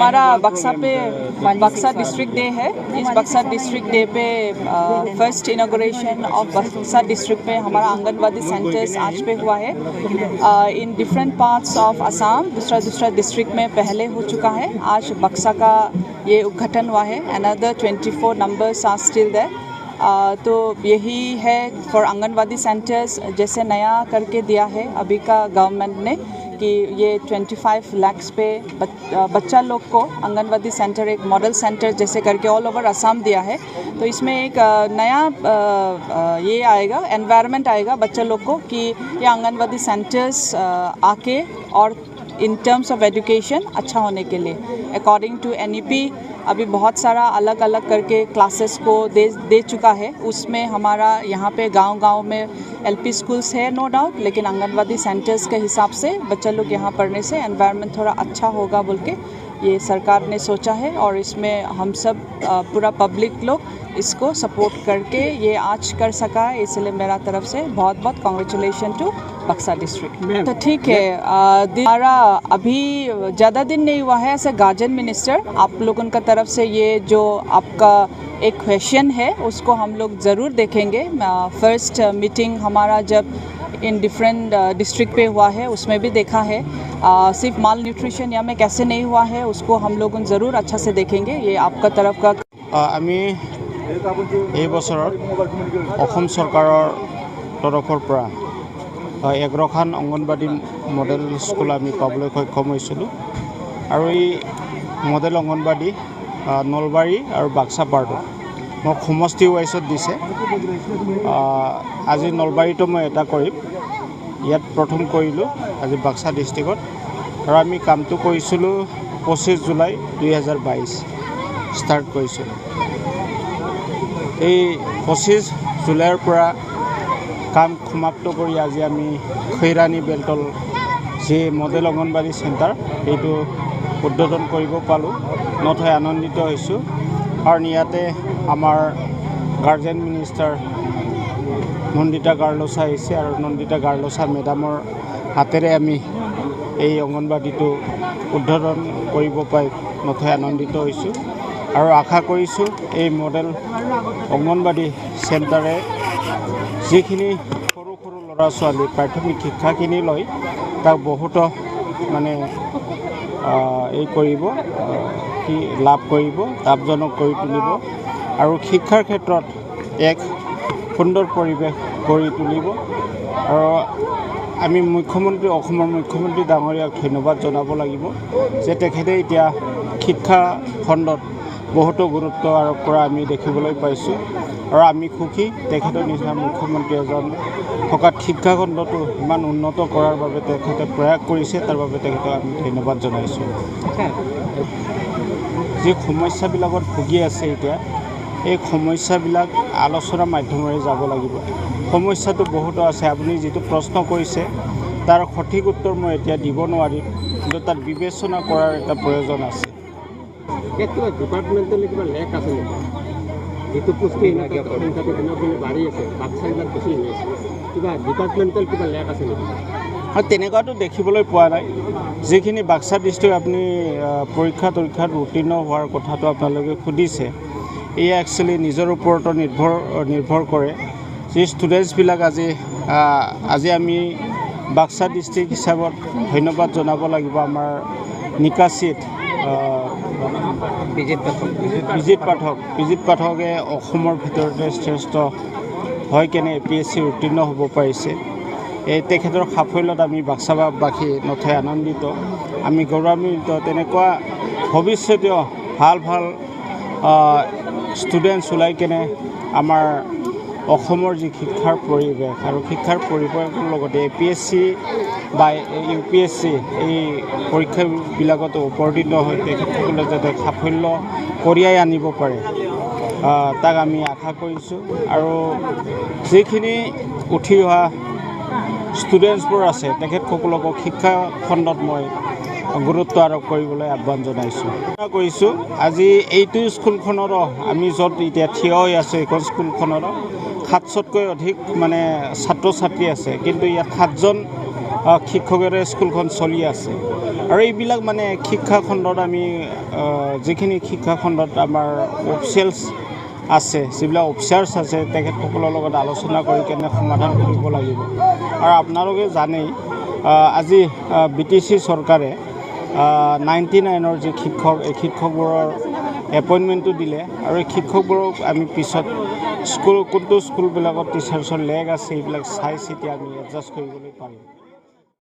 हमारा बक्सा district day है। इस बक्सा डिस्ट्रिक्ट डे पे फर्स्ट इनॉग्रेशन ऑफ बक्सा डिस्ट्रिक्ट पे हमारा आंगनवाड़ी सेंटर्स आज पे हुआ है। In different parts of Assam दूसरा डिस्ट्रिक्ट में पहले हो चुका है। आज बक्सा का ये उद्घाटन हुआ है। Another 24 numbers are still there. तो यही है फॉर आंगनवाड़ी सेंटर्स, जैसे नया करके दिया है अभी का गवर्नमेंट ने कि ये 25 लाख पे बच्चा लोग को आंगनवाड़ी सेंटर एक मॉडल सेंटर जैसे करके ऑल ओवर असम दिया है। तो इसमें एक नया ये आएगा, एनवायरनमेंट आएगा बच्चा लोग को कि ये आंगनवाड़ी सेंटर्स आके और इन टर्म्स ऑफ एजुकेशन अच्छा होने के लिए अकॉर्डिंग टू NEP अभी बहुत सारा अलग अलग करके क्लासेस को दे चुका है। उसमें हमारा यहाँ पे गांव में LP स्कूल्स है नो डाउट, लेकिन आंगनवाड़ी सेंटर्स के हिसाब से बच्चा लोग यहाँ पढ़ने से एनवायरनमेंट थोड़ा अच्छा होगा बोल के ये सरकार ने सोचा है। और इसमें हम सब पूरा पब्लिक लोग इसको सपोर्ट करके ये आज कर सका है, इसलिए मेरा तरफ से बहुत बहुत कॉन्ग्रेचुलेशन टू बक्सा डिस्ट्रिक्ट। तो ठीक है, हमारा अभी ज़्यादा दिन नहीं हुआ है ऐसे गार्जियन मिनिस्टर आप लोगों का तरफ से ये जो आपका एक क्वेश्चन है उसको हम लोग ज़रूर देखेंगे। फर्स्ट मीटिंग हमारा जब इन डिफरेंट डिस्ट्रिक्ट पे हुआ है उसमें भी देखा है। सिर्फ माल न्यूट्रिशन या में कैसे नहीं हुआ है उसको हम लोग ज़रूर अच्छा से देखेंगे। ये आपका तरफ का আমি এই বছৰত অসম চৰকাৰৰ তৰফৰ পৰা 11খন অংগনবাড়ী মডেল স্কুল আমি পাবলৈ সক্ষম হৈছিলোঁ। আৰু এই মডেল অংগনবাড়ী নলবাৰী আৰু বাক্সা পাৰ্টত মোক সমষ্টি ৱাইজত দিছে। আজি নলবাৰীতো মই এটা কৰিম, ইয়াত প্ৰথম কৰিলোঁ আজি বাক্সা ডিষ্ট্ৰিক্টত। আৰু আমি কামটো কৰিছিলোঁ 25 জুলাই 2022 ষ্টাৰ্ট কৰিছিলোঁ। এই 25 জুলাইৰ পৰা কাম সমাপ্ত কৰি আজি আমি খৈৰাণী বেলতল যি মডেল অংগনবাড়ী চেণ্টাৰ সেইটো উদ্বোধন কৰিব পালোঁ। নথৈ আনন্দিত হৈছোঁ। কাৰণ ইয়াতে আমাৰ গাৰ্জেন মিনিষ্টাৰ নন্দিতা গাৰ্লছা আহিছে আৰু নন্দিতা গাৰ্লছা মেডামৰ হাতেৰে আমি এই অংগনবাড়ীটো উদ্বোধন কৰিব পাই নথৈ আনন্দিত হৈছোঁ। আৰু আশা কৰিছোঁ এই মডেল অংগনবাড়ী চেণ্টাৰে যিখিনি সৰু সৰু ল'ৰা ছোৱালী প্ৰাথমিক শিক্ষাখিনি লয় তাক বহুতো মানে এই কৰিব কি লাভ কৰিব, লাভজনক কৰি তুলিব আৰু শিক্ষাৰ ক্ষেত্ৰত এক সুন্দৰ পৰিৱেশ গঢ়ি তুলিব। আৰু আমি অসমৰ মুখ্যমন্ত্ৰী ডাঙৰীয়াক ধন্যবাদ জনাব লাগিব যে তেখেতে এতিয়া শিক্ষা খণ্ডত বহুতো গুৰুত্ব আৰোপ কৰা আমি দেখিবলৈ পাইছোঁ। আৰু আমি সুখী তেখেতৰ নিচিনা মুখ্যমন্ত্ৰী এজন থকাত শিক্ষা খণ্ডটো ইমান উন্নত কৰাৰ বাবে তেখেতে প্ৰয়াস কৰিছে, তাৰ বাবে তেখেতক আমি ধন্যবাদ জনাইছোঁ। যি সমস্যাবিলাকত ভুগি আছে এতিয়া এই সমস্যাবিলাক আলোচনাৰ মাধ্যমেৰে যাব লাগিব। সমস্যাটো বহুতো আছে, আপুনি যিটো প্ৰশ্ন কৰিছে তাৰ সঠিক উত্তৰ মই এতিয়া দিব নোৱাৰিম, কিন্তু তাত বিবেচনা কৰাৰ এটা প্ৰয়োজন আছে। কিবা ডিপাৰ্টমেণ্টেলি কিবা লেক আছে নেকি? যিটো পুষ্টি সংখ্যাটো দিনক দিনে বাঢ়ি আছে, বাচ্চাবিলাক বেছি হৈ আছে, কিবা ডিপাৰ্টমেণ্টেল কিবা লেক আছে নেকি? আৰু তেনেকুৱাটো দেখিবলৈ পোৱা নাই। যিখিনি বাক্সা ডিষ্ট্ৰিক্ট আপুনি পৰীক্ষাত উত্তীৰ্ণ হোৱাৰ কথাটো আপোনালোকে সুধিছে, এয়া একচুৱেলি নিজৰ ওপৰতো নিৰ্ভৰ কৰে। যি ষ্টুডেণ্টছবিলাক আজি আমি বাক্সা ডিষ্ট্ৰিক্ট হিচাপত ধন্যবাদ জনাব লাগিব আমাৰ নিকাচিত বিজিত পাঠকে অসমৰ ভিতৰতে শ্ৰেষ্ঠ হৈ কেনে APSC উত্তীৰ্ণ হ'ব পাৰিছে। এই তেখেতৰ সাফল্যত আমি বাক্সাবাসী নথৈ আনন্দিত, আমি গৌৰৱান্বিত। তেনেকুৱা ভৱিষ্যতেও ভাল ষ্টুডেণ্টছ ওলাই কেনে আমাৰ অসমৰ যি শিক্ষাৰ পৰিৱেশ আৰু শিক্ষাৰ পৰিৱেশৰ লগতে APSC বা UPSC এই পৰীক্ষাবিলাকত অৱতীৰ্ণ হৈ তেখেতসকলে যাতে সাফল্য কঢ়িয়াই আনিব পাৰে তাক আমি আশা কৰিছোঁ। আৰু যিখিনি উঠি অহা ষ্টুডেণ্টছবোৰ আছে তেখেতসকলক শিক্ষা খণ্ডত মই গুৰুত্ব আৰোপ কৰিবলৈ আহ্বান কৰিছোঁ। আজি এইটো স্কুলখনৰো আমি য'ত এতিয়া থিয় হৈ আছোঁ এইখন স্কুলখনৰো 700তকৈ অধিক মানে ছাত্ৰ ছাত্ৰী আছে, কিন্তু ইয়াত 7জন শিক্ষকেৰে স্কুলখন চলি আছে আৰু এইবিলাক মানে শিক্ষা খণ্ডত আমি যিখিনি শিক্ষা খণ্ডত আমাৰ অফিচিয়েলছ আছে যিবিলাক অফিচাৰ্ছ আছে তেখেতসকলৰ লগত আলোচনা কৰি কেনে সমাধান কৰিব লাগিব আৰু আপোনালোকে জানেই আজি BTC চৰকাৰে 99ৰ যি শিক্ষক এই শিক্ষকবোৰৰ এপইণ্টমেণ্টটো দিলে আৰু এই শিক্ষকবোৰক আমি পিছত কোনটো স্কুলবিলাকত টিচাৰ্ছৰ লেগ আছে এইবিলাক চাই চিতি আমি এডজাষ্ট কৰিবলৈ পাৰিম